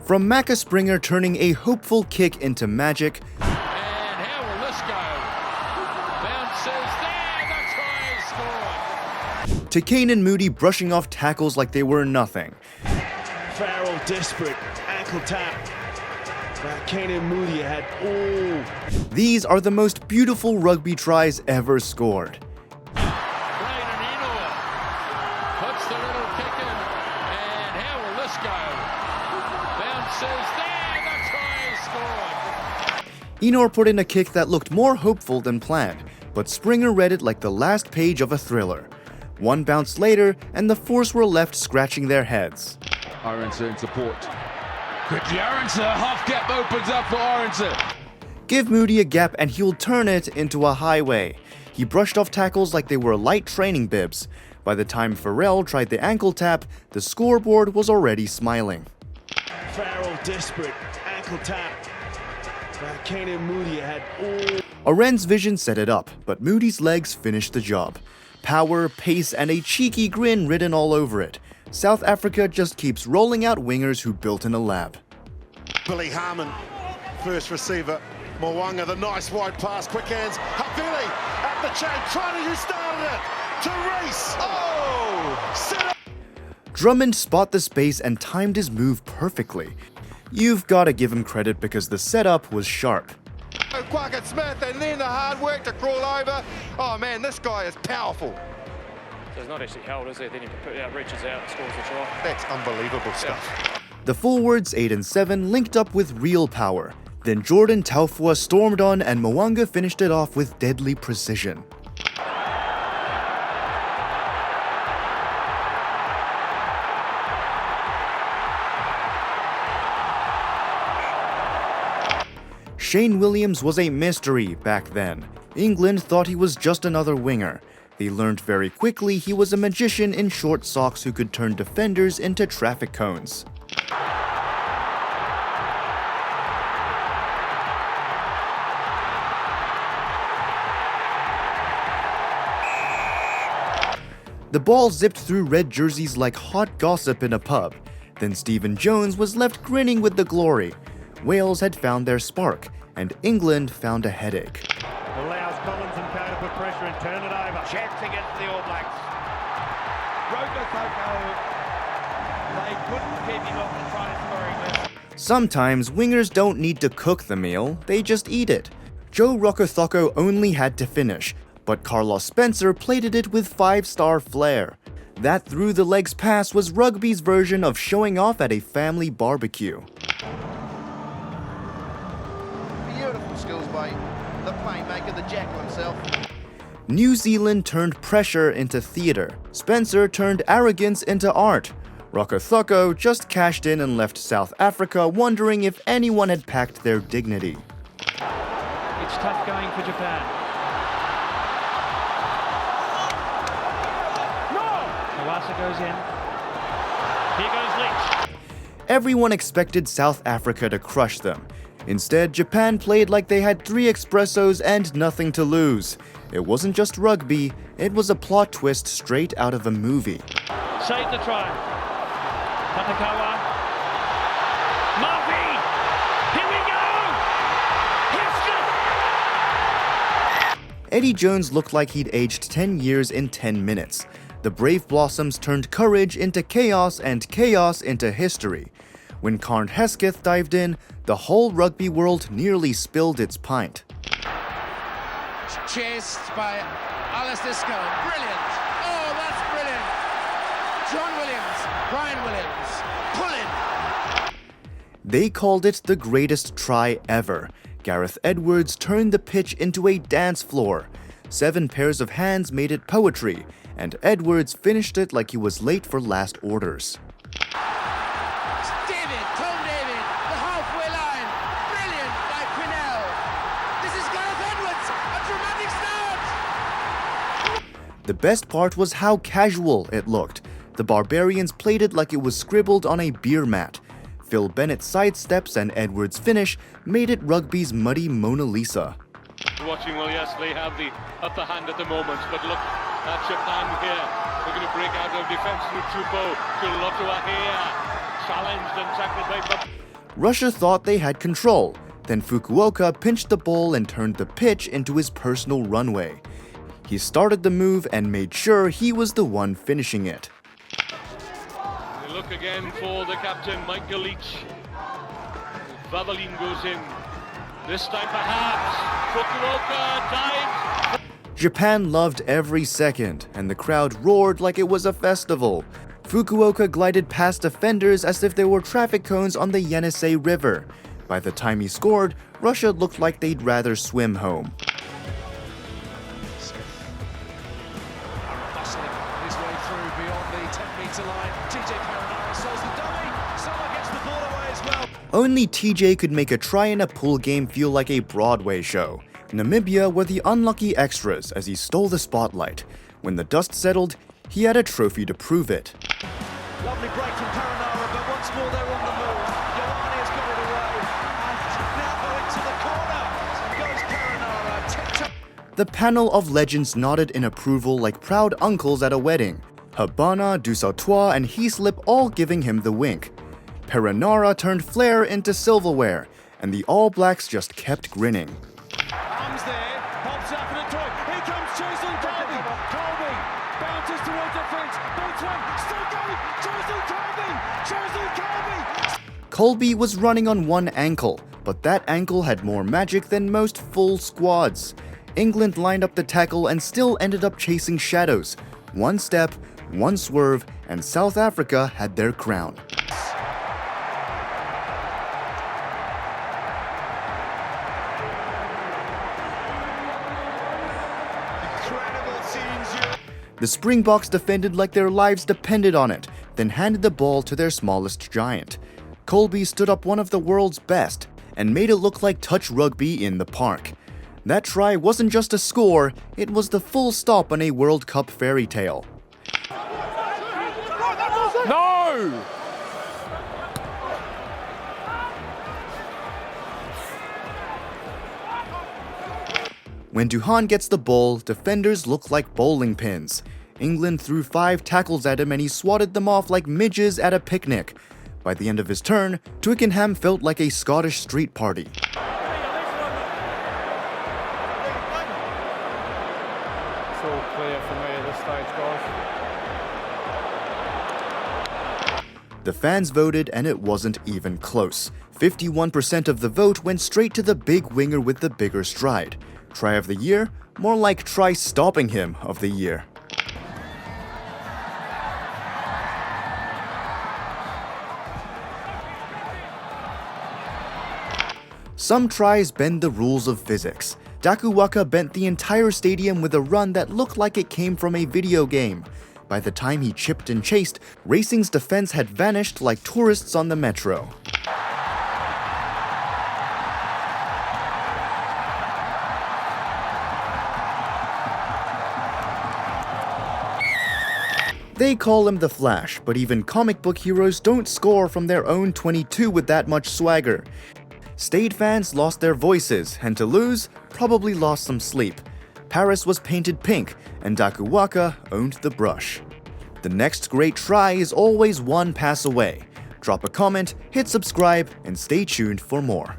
From Macca Springer turning a hopeful kick into magic, And how will this go? Bounces there, the try is scored. to Canan Moodie brushing off tackles like they were nothing. Farrell desperate, ankle tap. But Canan Moodie had, ooh. These are the most beautiful rugby tries ever scored. Puts the little kick in, and how will this go? Bounces there, the try is scored. Enor put in a kick that looked more hopeful than planned, but Springer read it like the last page of a thriller. One bounce later, and the Force were left scratching their heads. Aronson in support. Quickly, Aronson, half gap opens up for Aronson. Give Moodie a gap and he'll turn it into a highway. He brushed off tackles like they were light training bibs. By the time Farrell tried the ankle tap, the scoreboard was already smiling. Farrell desperate, ankle tap. But Canan Moodie had, ooh. Aren's vision set it up, but Moodie's legs finished the job. Power, pace, and a cheeky grin written all over it. South Africa just keeps rolling out wingers who built in a lab. Billy Harmon, first receiver. Mwanga, the nice wide pass, quick hands. Havili at the chain, trying to who started it. To Reese. Oh! Set up. Drummond spot the space and timed his move perfectly. You've got to give him credit because the setup was sharp. Quackett Smith, and then the hard work to crawl over. Oh man, this guy is powerful. So it's not actually held, is it? Then he reaches out and scores the try. That's unbelievable stuff. The forwards 8 and 7 linked up with real power. Then Jordan Taufua stormed on and Mwanga finished it off with deadly precision. Shane Williams was a mystery back then. England thought he was just another winger. They learned very quickly he was a magician in short socks who could turn defenders into traffic cones. The ball zipped through red jerseys like hot gossip in a pub. Then Stephen Jones was left grinning with the glory. Wales had found their spark, and England found a headache. Allows Collins and Kane to put pressure and turn it over. Chance against the All Blacks. Rugby, they couldn't keep him off the try scoring list. Sometimes wingers don't need to cook the meal, they just eat it. Joe Rokothoko only had to finish, but Carlos Spencer plated it with 5-star flair. That through the legs pass was rugby's version of showing off at a family barbecue. Beautiful skills by the playmaker, the Jackal himself. New Zealand turned pressure into theater. Spencer turned arrogance into art. Rokothoko just cashed in and left South Africa wondering if anyone had packed their dignity. It's tough going for Japan. Kawasa goes in. Here goes Leach. Everyone expected South Africa to crush them. Instead, Japan played like they had 3 espressos and nothing to lose. It wasn't just rugby, it was a plot twist straight out of a movie. Save the try. Patakawa. Murphy! Here we go! History! Eddie Jones looked like he'd aged 10 years in 10 minutes. The Brave Blossoms turned courage into chaos and chaos into history. When Carn Hesketh dived in, the whole rugby world nearly spilled its pint. Chased by Alistair Scully. Brilliant. Oh, that's brilliant. John Williams, Brian Williams, pull in. They called it the greatest try ever. Gareth Edwards turned the pitch into a dance floor. 7 pairs of hands made it poetry, and Edwards finished it like he was late for last orders. David, Tom David, the halfway line. Brilliant by Quinnell. This is Gareth Edwards, a dramatic start. The best part was how casual it looked. The Barbarians played it like it was scribbled on a beer mat. Phil Bennett's sidesteps and Edwards' finish made it rugby's muddy Mona Lisa. Watching will, yes, they have the upper hand at the moment, but look at Japan here. They're going to break out of defense through Chupo to Lotua here. Challenged and tackled by Russia thought they had control. Then Fukuoka pinched the ball and turned the pitch into his personal runway. He started the move and made sure he was the one finishing it. They look again for the captain, Michael Leach. Vavalin goes in. This time perhaps Fukuoka dives. Japan loved every second, and the crowd roared like it was a festival. Fukuoka glided past defenders as if they were traffic cones on the Yenisei River. By the time he scored, Russia looked like they'd rather swim home. Bustling his way through beyond the 10-metre line. TJ Canan solves the dummy. Someone gets the ball away as well. Only TJ could make a try in a pool game feel like a Broadway show. Namibia were the unlucky extras as he stole the spotlight. When the dust settled, he had a trophy to prove it. Lovely break from Paranara, but once more they're on the move. Ioane has got it away, and now going to the corner. Goes Paranara. The panel of legends nodded in approval like proud uncles at a wedding. Habana, Dusautois, and Heaslip all giving him the wink. Paranara turned flair into silverware, and the All Blacks just kept grinning. Arms there, pops up in a toy. Here comes Jason Colby. Colby bounces towards the fence. Both way, still going. Jason Colby. Jason Colby. Colby was running on one ankle, but that ankle had more magic than most full squads. England lined up the tackle and still ended up chasing shadows. One step, one swerve, and South Africa had their crown. The Springboks defended like their lives depended on it, then handed the ball to their smallest giant. Colby stood up one of the world's best and made it look like touch rugby in the park. That try wasn't just a score, it was the full stop on a World Cup fairy tale. No! When Duhan gets the ball, defenders look like bowling pins. England threw 5 tackles at him and he swatted them off like midges at a picnic. By the end of his turn, Twickenham felt like a Scottish street party. It's all clear for me at this stage, guys. The fans voted and it wasn't even close. 51% of the vote went straight to the big winger with the bigger stride. Try of the year? More like try stopping him of the year. Some tries bend the rules of physics. Dakuwaka bent the entire stadium with a run that looked like it came from a video game. By the time he chipped and chased, Racing's defense had vanished like tourists on the metro. They call him the Flash, but even comic book heroes don't score from their own 22 with that much swagger. Stade fans lost their voices, and to lose, probably lost some sleep. Paris was painted pink, and Dakuwaka owned the brush. The next great try is always one pass away. Drop a comment, hit subscribe, and stay tuned for more.